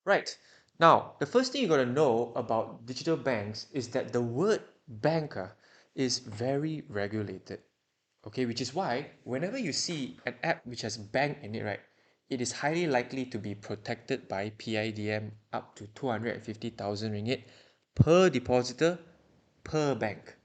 Right. Now, the first thing you got to know about digital banks is that the word banker is very regulated. Okay, which is why whenever you see an app which has bank in it, right, it is highly likely to be protected by PIDM up to 250,000 ringgit per depositor per bank.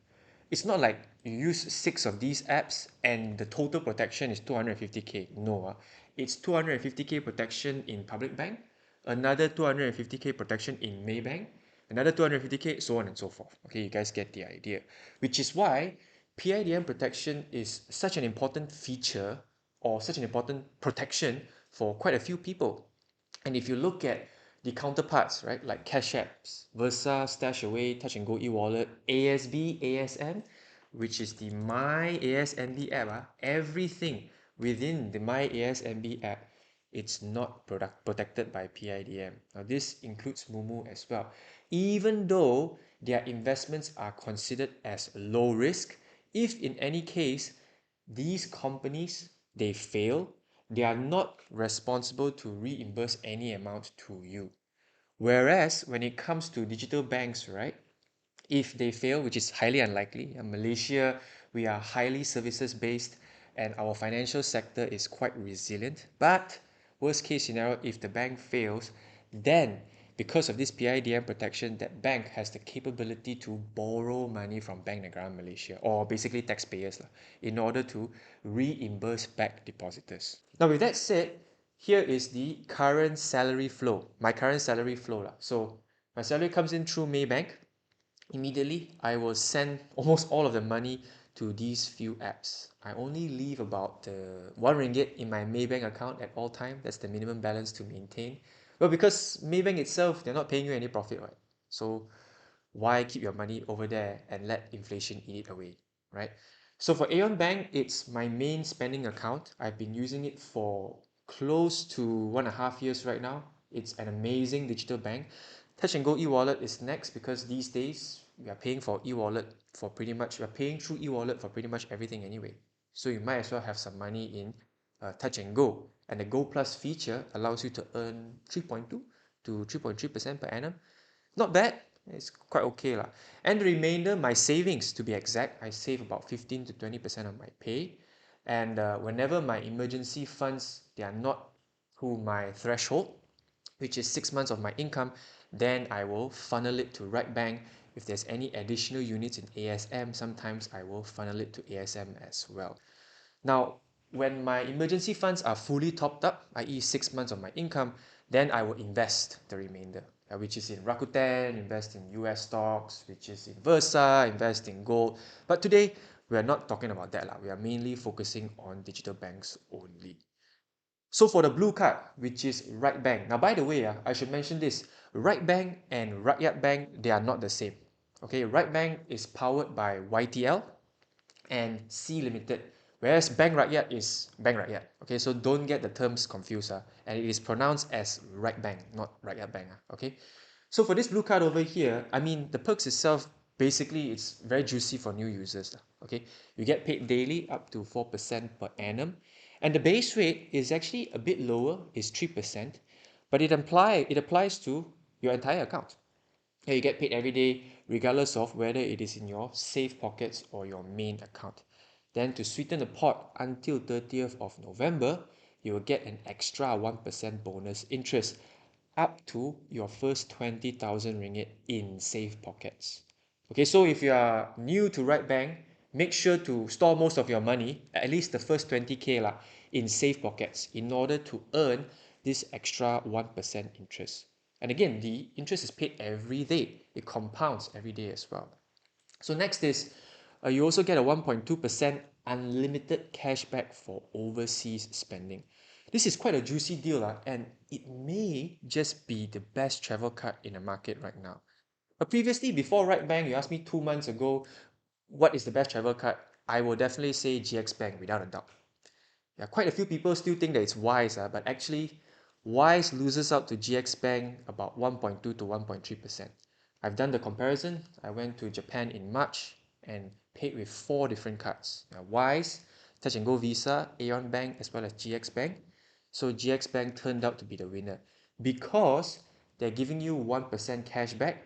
It's not like you use 6 of these apps and the total protection is 250k. No, it's 250k protection in public bank, another 250k protection in Maybank, another 250k, so on and so forth. Okay, you guys get the idea. Which is why PIDM protection is such an important feature or such an important protection for quite a few people. And if you look at the counterparts, right, like Cash Apps, Versa, Stashaway, Touch and Go e-wallet, ASB, ASM, which is the My ASMB app, everything within the My ASMB app, it's not protected by PIDM. Now, this includes Mumu as well. Even though their investments are considered as low risk, if in any case these companies they fail, they are not responsible to reimburse any amount to you. Whereas when it comes to digital banks, right, if they fail, which is highly unlikely, in Malaysia, we are highly services based and our financial sector is quite resilient. But worst case scenario, if the bank fails, then because of this PIDM protection, that bank has the capability to borrow money from Bank Negara Malaysia, or basically taxpayers, in order to reimburse back depositors. Now, with that said, here is the current salary flow, my current salary flow. So my salary comes in through Maybank. Immediately, I will send almost all of the money to these few apps. I only leave about 1 ringgit in my Maybank account at all time. That's the minimum balance to maintain. Well, because Maybank itself, they're not paying you any profit, right? So why keep your money over there and let inflation eat it away, right? So for AEON Bank, it's my main spending account. I've been using it for close to 1.5 years right now. It's an amazing digital bank. Touch and Go e-wallet is next because these days we are paying for e-wallet for pretty much, we're paying through e-wallet for pretty much everything anyway. So you might as well have some money in Touch and Go. And the Go Plus feature allows you to earn 3.2 to 3.3% per annum. Not bad. It's quite okay lah. And the remainder, my savings to be exact, I save about 15 to 20% of my pay. And whenever my emergency funds, they are not to my threshold, which is 6 months of my income, then I will funnel it to Ryt Bank. If there's any additional units in ASM, sometimes I will funnel it to ASM as well. Now, when my emergency funds are fully topped up, i.e. 6 months of my income, then I will invest the remainder, which is in Rakuten, invest in US stocks, which is in Versa, invest in gold. But today, we are not talking about that. We are mainly focusing on digital banks only. So for the blue card, which is Ryt Bank. Now, by the way, I should mention this. Ryt Bank and Ryt Bank, they are not the same. Okay, Ryt Bank is powered by YTL and C Limited, whereas Bank Rakyat is Bank Rakyat. Okay, so don't get the terms confused. And it is pronounced as Ryt Bank, not Rakyat Bank. Okay, so for this blue card over here, I mean, the perks itself, basically, it's very juicy for new users. Okay, you get paid daily up to 4% per annum. And the base rate is actually a bit lower, is 3%, but it applies to your entire account. You get paid every day, regardless of whether it is in your safe pockets or your main account. Then to sweeten the pot until 30th of November, you will get an extra 1% bonus interest up to your first 20,000 ringgit in safe pockets. Okay, so if you are new to Ryt Bank, make sure to store most of your money, at least the first 20k lah, in safe pockets in order to earn this extra 1% interest. And again, the interest is paid every day. It compounds every day as well. So next is you also get a 1.2% unlimited cashback for overseas spending. This is quite a juicy deal, and it may just be the best travel card in the market right now. But previously, before Ryt Bank, you asked me 2 months ago, what is the best travel card? I will definitely say GXBank without a doubt. Yeah, quite a few people still think that it's Wise, but actually, Wise loses out to GXBank about 1.2 to 1.3%. I've done the comparison. I went to Japan in March and paid with 4 different cards. Wise, Touch and Go Visa, AEON Bank, as well as GXBank. So GXBank turned out to be the winner because they're giving you 1% cashback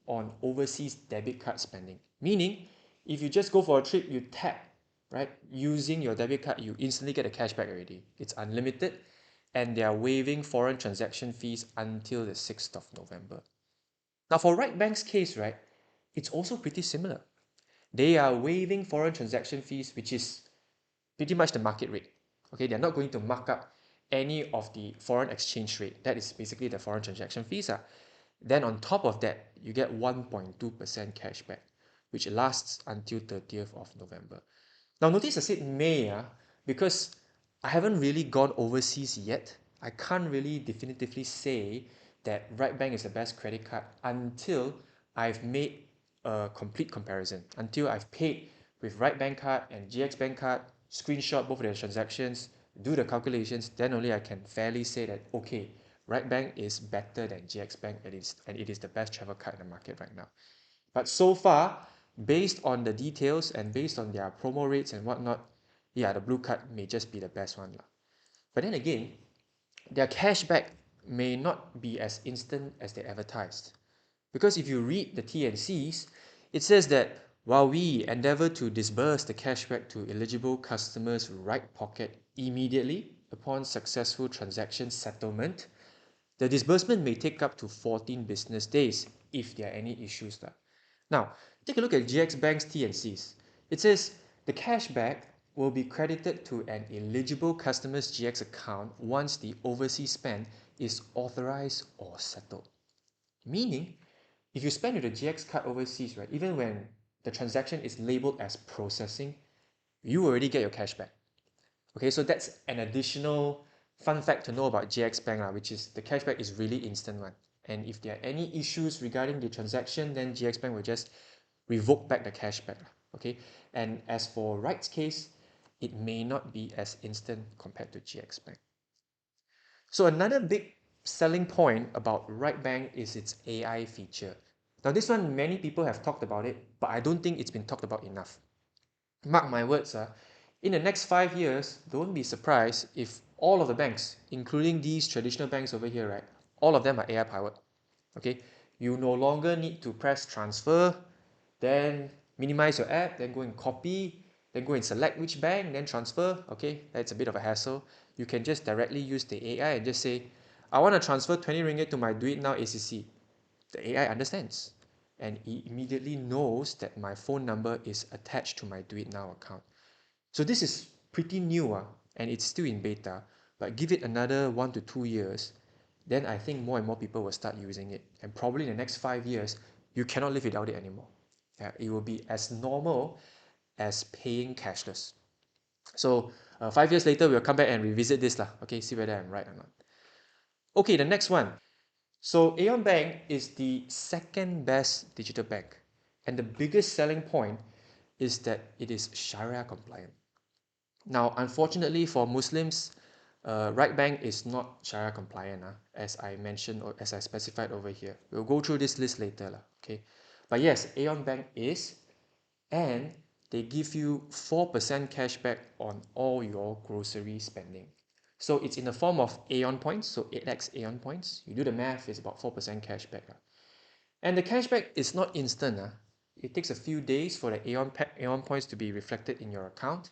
on overseas debit card spending. Meaning, if you just go for a trip, you tap, right, using your debit card, you instantly get a cashback already. It's unlimited, and they are waiving foreign transaction fees until the 6th of November. Now, for Ryt Bank's case, right, it's also pretty similar. They are waiving foreign transaction fees, which is pretty much the market rate. Okay, they're not going to mark up any of the foreign exchange rate. That is basically the foreign transaction fees. Then on top of that, you get 1.2% cashback, which lasts until 30th of November. Now notice I said May, because I haven't really gone overseas yet. I can't really definitively say that Ryt Bank is the best credit card until I've made a complete comparison, until I've paid with Ryt Bank card and GXBank card, screenshot both of their transactions, do the calculations, then only I can fairly say that, okay, Ryt Bank is better than GXBank, and it is the best travel card in the market right now. But so far, based on the details and based on their promo rates and whatnot, yeah, the blue card may just be the best one. But then again, their cashback may not be as instant as they advertised. Because if you read the T&Cs, it says that while we endeavor to disburse the cashback to eligible customers' right pocket immediately upon successful transaction settlement, the disbursement may take up to 14 business days if there are any issues. Now, take a look at GXBank's T&Cs. It says the cashback will be credited to an eligible customer's GX account once the overseas spend is authorized or settled. Meaning, if you spend with a GX card overseas, right, even when the transaction is labeled as processing, you already get your cashback. Okay, so that's an additional fun fact to know about GXBank, which is the cashback is really instant one. And if there are any issues regarding the transaction, then GXBank will just revoke back the cashback. Okay, and as for Ryt's case, it may not be as instant compared to GXBank. So another big selling point about Ryt Bank is its AI feature. Now this one, many people have talked about it, but I don't think it's been talked about enough. Mark my words, in the next 5 years, don't be surprised if all of the banks, including these traditional banks over here, right, all of them are AI powered. Okay, you no longer need to press transfer, then minimize your app, then go and copy, then go and select which bank, then transfer. Okay, that's a bit of a hassle. You can just directly use the AI and just say, I want to transfer 20 ringgit to my Do It Now ACC. The AI understands and it immediately knows that my phone number is attached to my Do It Now account. So this is pretty new, and it's still in beta, but give it another 1 to 2 years, then I think more and more people will start using it. And probably in the next 5 years, you cannot live without it anymore. It will be as normal as paying cashless. So 5 years later, we'll come back and revisit this, okay, see whether I'm right or not. Okay, the next one. So AEON Bank is the second best digital bank, and the biggest selling point is that it is Sharia compliant. Now, unfortunately for Muslims, Ryt Bank is not Sharia compliant, as I mentioned or as I specified over here. We'll go through this list later, okay? But yes, AEON Bank is, and they give you 4% cashback on all your grocery spending. So it's in the form of AEON points, so 8x AEON points. You do the math, it's about 4% cashback. And the cashback is not instant. It takes a few days for the AEON points to be reflected in your account.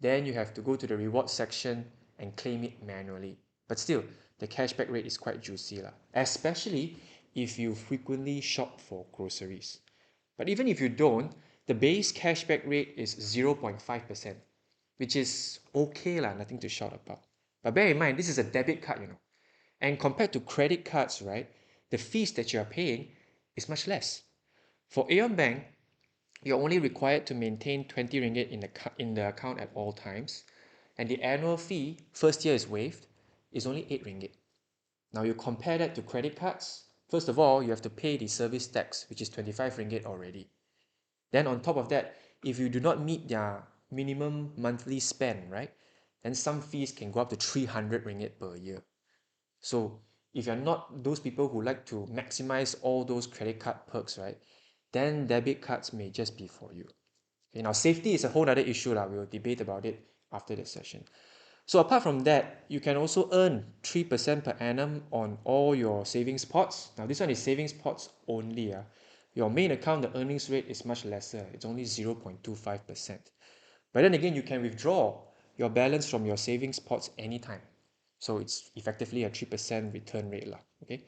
Then you have to go to the rewards section and claim it manually. But still, the cashback rate is quite juicy, especially if you frequently shop for groceries. But even if you don't, the base cashback rate is 0.5%, which is okay, nothing to shout about. But bear in mind, this is a debit card, and compared to credit cards, right, the fees that you are paying is much less. For AEON Bank, you're only required to maintain 20 ringgit in the account at all times, and the annual fee, first year is waived, is only 8 ringgit. Now you compare that to credit cards. First of all, you have to pay the service tax, which is 25 ringgit already. Then on top of that, if you do not meet their minimum monthly spend, right, then some fees can go up to 300 ringgit per year. So if you're not those people who like to maximize all those credit card perks, right, then debit cards may just be for you. Okay, now safety is a whole other issue. We will debate about it after the session. So apart from that, you can also earn 3% per annum on all your savings pots. Now this one is savings pots only. Your main account, the earnings rate is much lesser. It's only 0.25%. But then again, you can withdraw your balance from your savings pots anytime. So it's effectively a 3% return rate. Okay.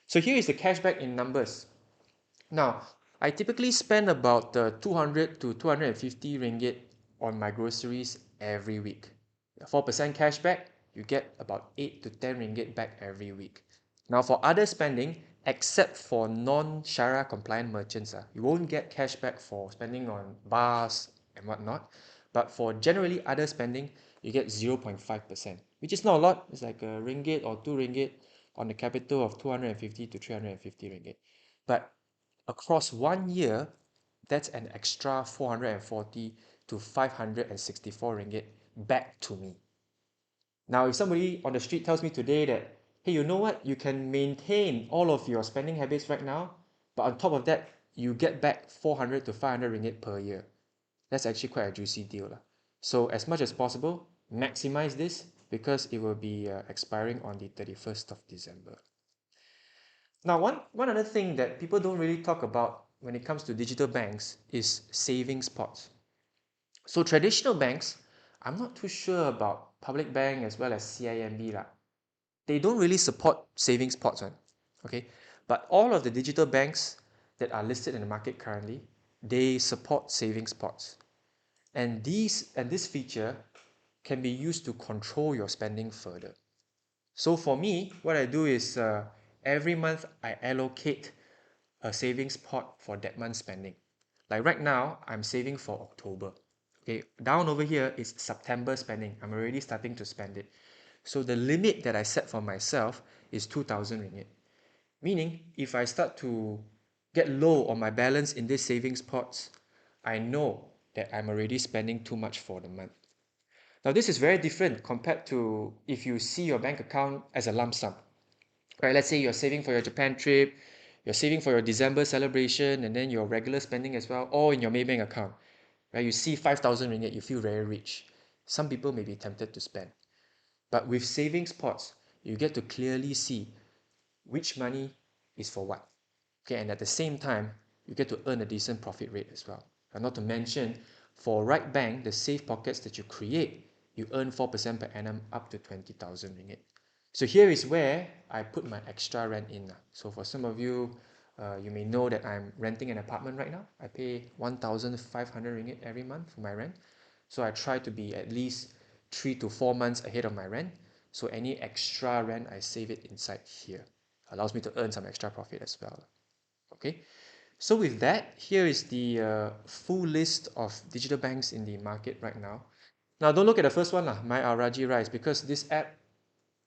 So here is the cashback in numbers. Now, I typically spend about 200 to 250 ringgit on my groceries every week. 4% cashback, you get about 8 to 10 ringgit back every week. Now, for other spending, except for non-Shara compliant merchants, you won't get cashback for spending on bars and whatnot. But for generally other spending, you get 0.5%, which is not a lot. It's like a ringgit or 2 ringgit on the capital of 250 to 350 ringgit. But across 1 year, that's an extra 440 to 564 ringgit back to me. Now, if somebody on the street tells me today that, hey, you know what, you can maintain all of your spending habits right now, but on top of that, you get back 400 to 500 ringgit per year. That's actually quite a juicy deal. So as much as possible, maximize this because it will be expiring on the 31st of December. Now, one other thing that people don't really talk about when it comes to digital banks is savings pots. So traditional banks, I'm not too sure about Public Bank as well as CIMB lah. They don't really support savings pots, right? Okay, but all of the digital banks that are listed in the market currently, they support savings pots, and this feature can be used to control your spending further. So for me, what I do is every month I allocate a savings pot for that month's spending. Like right now, I'm saving for October. Okay, down over here is September spending. I'm already starting to spend it. So the limit that I set for myself is 2,000 ringgit. Meaning, if I start to get low on my balance in these savings pots, I know that I'm already spending too much for the month. Now, this is very different compared to if you see your bank account as a lump sum. Right, let's say you're saving for your Japan trip, you're saving for your December celebration, and then your regular spending as well, all in your Maybank account. Right, you see 5,000 ringgit, you feel very rich. Some people may be tempted to spend. But with savings pots, you get to clearly see which money is for what. Okay, and at the same time, you get to earn a decent profit rate as well. And not to mention, for Ryt Bank, the safe pockets that you create, you earn 4% per annum up to 20,000 ringgit. So here is where I put my extra rent in. So for some of you, you may know that I'm renting an apartment right now. I pay 1,500 ringgit every month for my rent. So I try to be at least 3 to 4 months ahead of my rent. So any extra rent, I save it inside here. Allows me to earn some extra profit as well. Okay, so with that, here is the full list of digital banks in the market right now. Now, don't look at the first one, My Raji Rise, because this app,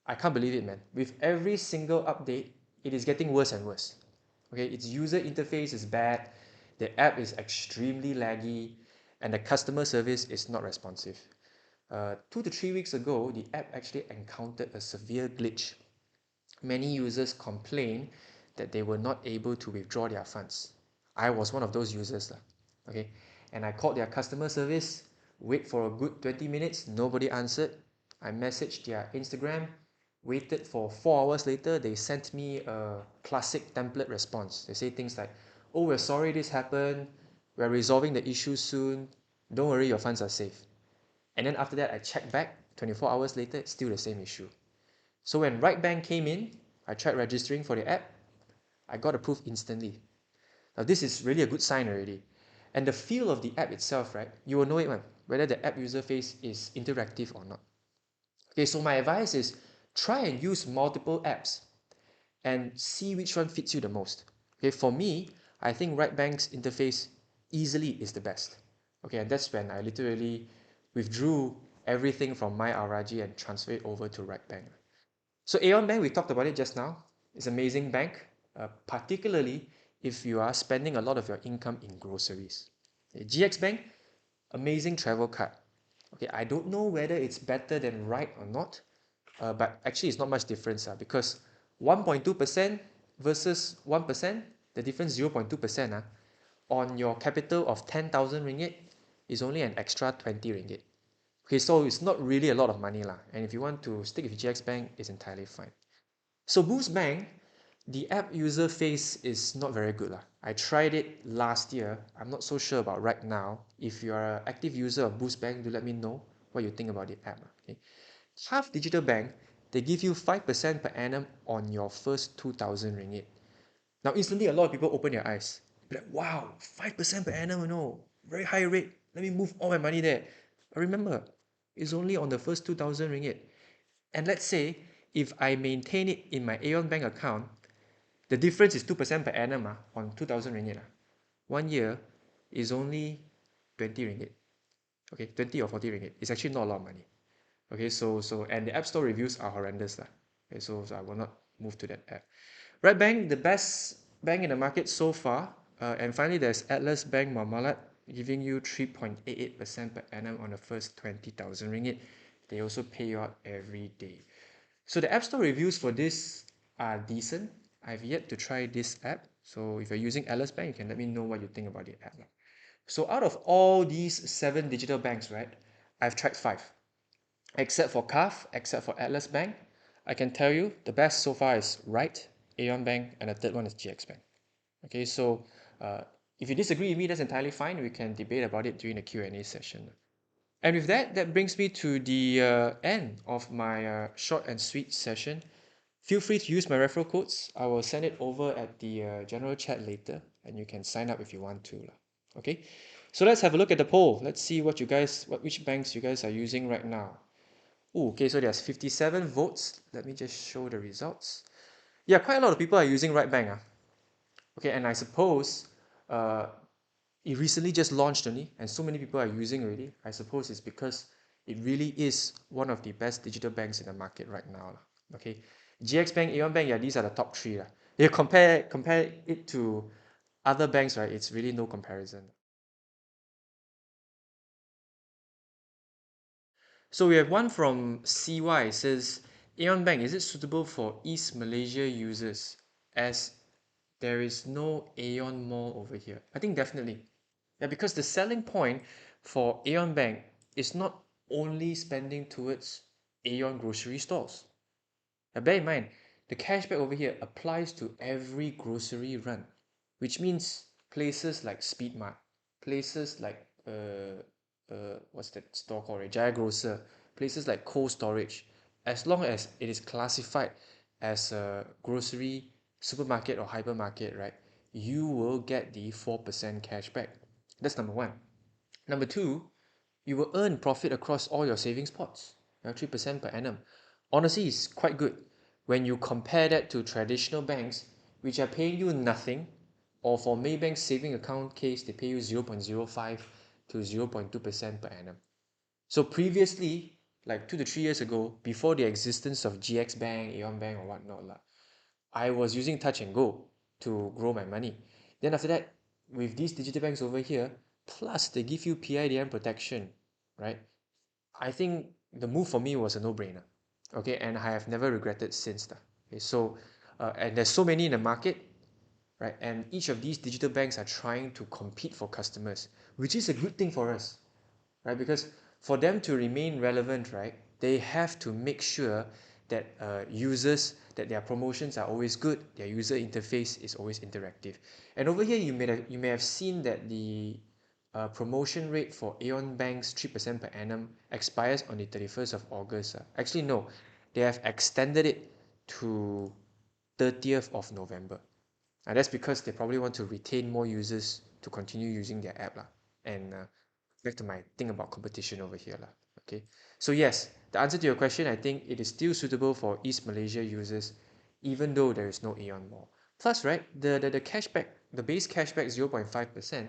I can't believe it, man. With every single update, it is getting worse and worse. Okay, its user interface is bad, the app is extremely laggy, and the customer service is not responsive. 2 to 3 weeks ago, the app actually encountered a severe glitch. Many users complained that they were not able to withdraw their funds. I was one of those users, okay? And I called their customer service, wait for a good 20 minutes, nobody answered. I messaged their Instagram, waited for 4 hours later, they sent me a classic template response. They say things like, oh, we're sorry this happened, we're resolving the issue soon, don't worry, your funds are safe. And then after that, I checked back, 24 hours later, it's still the same issue. So when Ryt Bank came in, I tried registering for the app. I got approved instantly. Now this is really a good sign already. And the feel of the app itself, right? You will know it whether the app user face is interactive or not. Okay, so my advice is try and use multiple apps and see which one fits you the most. Okay, for me, I think Ryt Bank's interface easily is the best. Okay, and that's when I literally withdrew everything from my RRG and transferred it over to Ryt Bank. So AEON Bank, we talked about it just now. It's an amazing bank, particularly if you are spending a lot of your income in groceries. Okay, GXBank, amazing travel card. Okay, I don't know whether it's better than Ryt or not, but actually it's not much difference because 1.2% versus 1%, the difference 0.2%, on your capital of 10,000 ringgit is only an extra 20 ringgit. Okay, so it's not really a lot of money lah. And if you want to stick with GXBank, it's entirely fine. So Boost Bank, the app user face is not very good lah. I tried it last year. I'm not so sure about right now. If you are an active user of Boost Bank, do let me know what you think about the app. Okay. Half Digital Bank, they give you 5% per annum on your first 2,000 ringgit. Now, instantly, a lot of people open their eyes. Be like, wow, 5% per annum, very high rate. Let me move all my money there. But remember, it's only on the first 2,000 ringgit. And let's say if I maintain it in my AEON Bank account, the difference is 2% per annum on 2,000 ringgit. 1 year is only 20 ringgit. Okay, 20 or 40 ringgit. It's actually not a lot of money. Okay, and the App Store reviews are horrendous. Okay, so I will not move to that app. Ryt Bank, the best bank in the market so far. And finally, there's Atlas Bank Mamalat giving you 3.88% per annum on the first 20,000 ringgit. They also pay you out every day. So the App Store reviews for this are decent. I've yet to try this app. So if you're using Atlas Bank, you can let me know what you think about the app. So out of all these 7 digital banks, right, I've tried 5. Except for CAF, except for Atlas Bank, I can tell you the best so far is Ryt, AEON Bank, and the third one is GXBank. Okay, so if you disagree with me, that's entirely fine. We can debate about it during the Q&A session. And with that, that brings me to the end of my short and sweet session. Feel free to use my referral codes. I will send it over at the general chat later, and you can sign up if you want to. Okay, so let's have a look at the poll. Let's see which banks you guys are using right now. Ooh, okay, so there's 57 votes. Let me just show the results. Yeah, quite a lot of people are using Ryt Bank. Okay, and I suppose it recently just launched only, and so many people are using already. I suppose it's because it really is one of the best digital banks in the market right now. Okay, GXBank, AEON Bank, yeah, these are the top 3. You compare it to other banks, right? It's really no comparison. So we have one from CY. It says, AEON Bank, is it suitable for East Malaysia users as there is no AEON Mall over here? I think definitely. Yeah, because the selling point for AEON Bank is not only spending towards AEON grocery stores. Now bear in mind, the cashback over here applies to every grocery run, which means places like Speedmart, places like what's that store called? Jaya Grocer, places like Cold Storage. As long as it is classified as a grocery supermarket or hypermarket, right, you will get the 4% cashback. That's number one. Number two, you will earn profit across all your savings pots. 3% per annum. Honestly, it's quite good when you compare that to traditional banks, which are paying you nothing, or for Maybank's saving account case, they pay you 0.05 to 0.2% per annum. So previously, like 2 to 3 years ago, before the existence of GXBank, AEON Bank, or whatnot, I was using Touch and Go to grow my money. Then after that, with these digital banks over here, plus they give you PIDM protection, right? I think the move for me was a no-brainer. Okay, and I have never regretted since that. Okay, so and there's so many in the market, right? And each of these digital banks are trying to compete for customers, which is a good thing for us, right? Because for them to remain relevant, right, they have to make sure that that their promotions are always good, their user interface is always interactive. And over here, you may have seen that the promotion rate for AEON Bank's 3% per annum expires on the 31st of August. Actually, no, they have extended it to 30th of November. And that's because they probably want to retain more users to continue using their app. And back to my thing about competition over here. Okay. So yes, the answer to your question, I think it is still suitable for East Malaysia users, even though there is no AEON Mall. Plus, right, the cashback, the base cashback 0.5%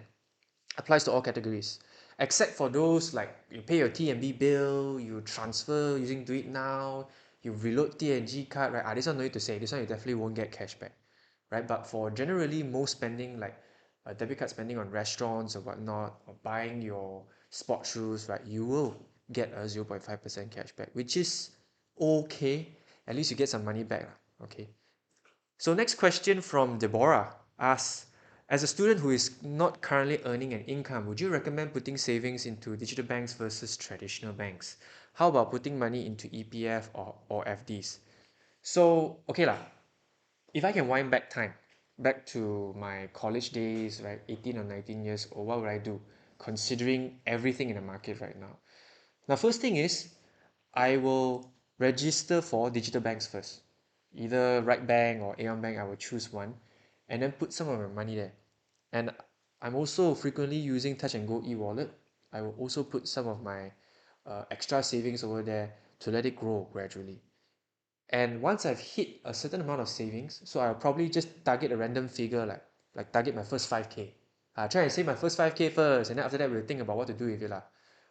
applies to all categories, except for those like you pay your TNB bill, you transfer using Do It Now, you reload TNG card, right? This one no need to say, this one you definitely won't get cashback, right? But for generally most spending, like debit card spending on restaurants or whatnot, or buying your sport shoes, right, you will get a 0.5% cashback, which is okay. At least you get some money back, okay? So next question from Deborah asks, As a student who is not currently earning an income, would you recommend putting savings into digital banks versus traditional banks? How about putting money into EPF or FDs? So, okay lah, if I can wind back time, back to my college days, right, 18 or 19 years old, what would I do? Considering everything in the market right now. Now, first thing is, I will register for digital banks first. Either Ryt Bank or AEON Bank, I will choose one and then put some of my money there. And I'm also frequently using Touch and Go e-wallet. I will also put some of my extra savings over there to let it grow gradually. And once I've hit a certain amount of savings, so I'll probably just target a random figure like target my first 5K. Try and save my first 5K first, and then after that we'll think about what to do with it lah.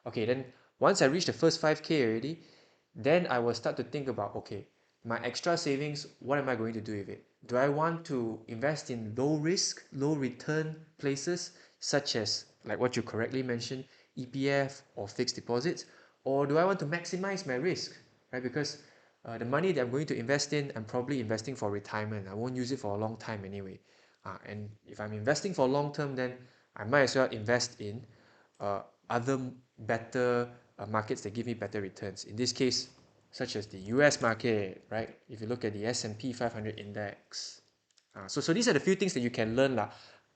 Okay, then once I reach the first 5K already, then I will start to think about, okay, my extra savings, what am I going to do with it? Do I want to invest in low risk, low return places, such as like what you correctly mentioned, EPF or fixed deposits? Or do I want to maximize my risk, right? Because the money that I'm going to invest in, I'm probably investing for retirement. I won't use it for a long time anyway. And if I'm investing for long term, then I might as well invest in other better markets that give me better returns. In this case, such as the US market, right? If you look at the S&P 500 index. So these are the few things that you can learn lah,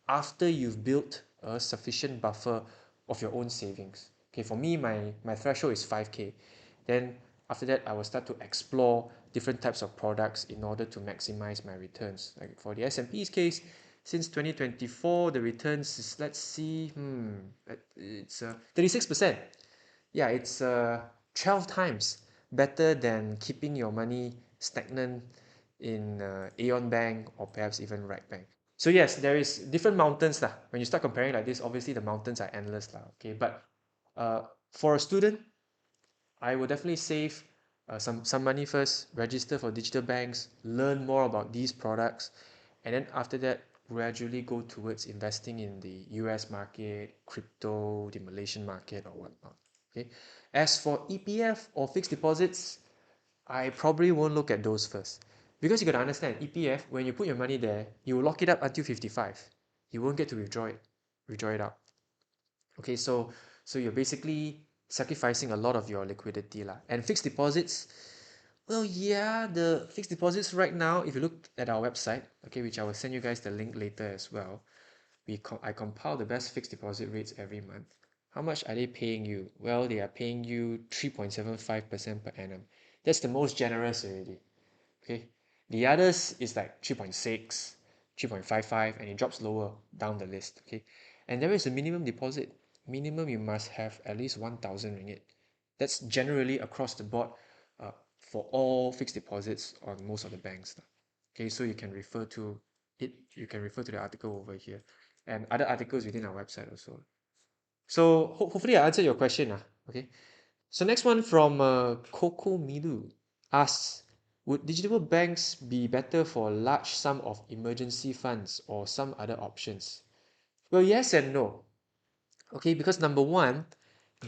after you've built a sufficient buffer of your own savings. Okay, for me, my threshold is 5K. Then after that, I will start to explore different types of products in order to maximize my returns. Like for the S&P's case, since 2024, the returns is, let's see, it's 36%. Yeah, it's 12 times better than keeping your money stagnant in AEON Bank or perhaps even Ryt Bank. So yes, there is different mountains lah. When you start comparing like this, obviously the mountains are endless lah. Okay, but for a student, I will definitely save some money first, register for digital banks, learn more about these products, and then after that, gradually go towards investing in the US market, crypto, the Malaysian market, or whatnot. Okay. As for EPF or fixed deposits, I probably won't look at those first. Because you got to understand, EPF, when you put your money there, you will lock it up until 55. You won't get to withdraw it out. Okay, so you're basically sacrificing a lot of your liquidity lah. And fixed deposits, well, yeah, the fixed deposits right now, if you look at our website, okay, which I will send you guys the link later as well, I compile the best fixed deposit rates every month. How much are they paying you? Well, they are paying you 3.75% per annum. That's the most generous already. Okay, the others is like 3.6, 3.55, and it drops lower down the list. Okay, and there is a minimum deposit. Minimum you must have at least 1,000 ringgit. That's generally across the board for all fixed deposits on most of the banks. Okay, so you can refer to it. You can refer to the article over here and other articles within our website also. So hopefully I answered your question. Okay. So next one from Coco Milu asks, would digital banks be better for a large sum of emergency funds or some other options? Well, yes and no. Okay, because number one,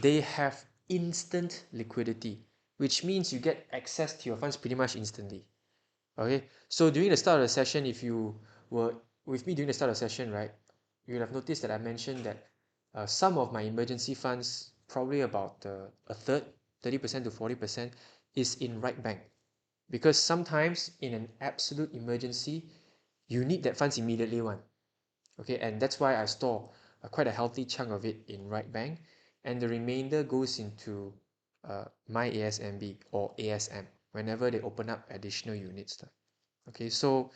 they have instant liquidity, which means you get access to your funds pretty much instantly. Okay, so during the start of the session, if you were with me during the start of the session, right, you'll have noticed that I mentioned that some of my emergency funds, probably about a third, 30% to 40%, is in Ryt Bank. Because sometimes in an absolute emergency, you need that funds immediately one. Okay, and that's why I store quite a healthy chunk of it in Ryt Bank, and the remainder goes into my ASMB or ASM whenever they open up additional units. Okay, so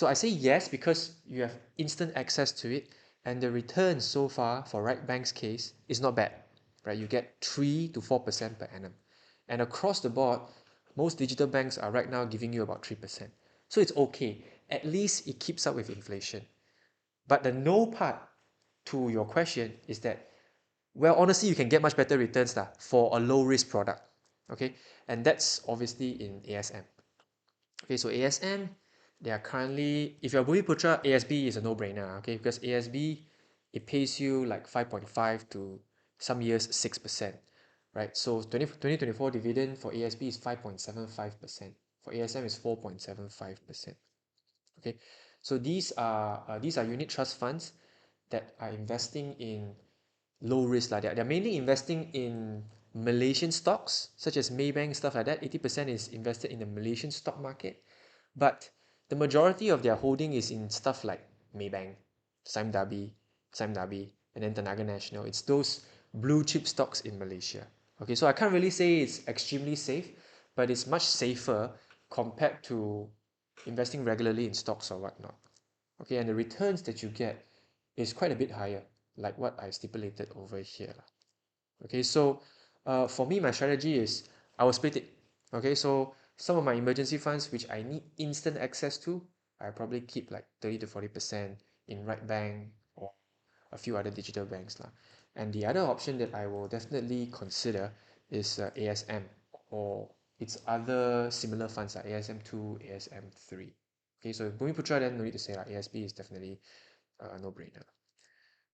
I say yes because you have instant access to it, and the return so far for Ryt Bank's case is not bad, right? You get 3 to 4% per annum, and across the board, most digital banks are right now giving you about 3%. So it's okay. At least it keeps up with inflation. But the no part to your question is that, well, honestly, you can get much better returns lah for a low risk product. Okay, and that's obviously in ASM. Okay, so ASM, they are currently, if you're Bhumiputra, ASB is a no-brainer, okay, because ASB, it pays you like 5.5 to some years 6%, right? So 2024 dividend for ASB is 5.75%. For ASM is 4.75%. Okay, So these are unit trust funds that are investing in low risk like that. They're mainly investing in Malaysian stocks such as Maybank, stuff like that. 80% is invested in the Malaysian stock market, but the majority of their holding is in stuff like Maybank, Sime Darby, and then Tenaga National. It's those blue chip stocks in Malaysia. Okay, so I can't really say it's extremely safe, but it's much safer compared to investing regularly in stocks or whatnot. Okay, and the returns that you get is quite a bit higher, like what I stipulated over here. Okay, so for me, my strategy is I will split it. Okay, so some of my emergency funds, which I need instant access to, I probably keep like 30 to 40% in Ryt Bank or a few other digital banks lah. And the other option that I will definitely consider is ASM or its other similar funds like ASM2, ASM3. Okay, so Bhumiputra, then no need to say lah. ASB is definitely a no-brainer.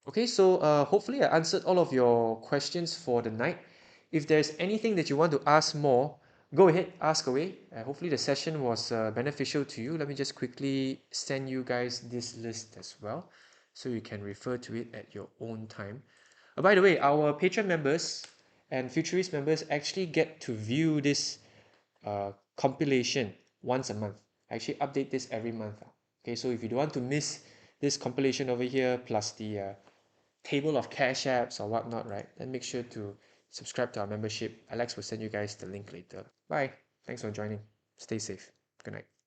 Okay, so hopefully I answered all of your questions for the night. If there's anything that you want to ask more, go ahead, ask away. Hopefully the session was beneficial to you. Let me just quickly send you guys this list as well, so you can refer to it at your own time. By the way, our Patreon members and Futurist members actually get to view this compilation once a month. I actually update this every month. Okay, so if you don't want to miss this compilation over here, plus the table of cash apps or whatnot, right? Then make sure to subscribe to our membership. Alex will send you guys the link later. Bye. Thanks for joining. Stay safe. Good night.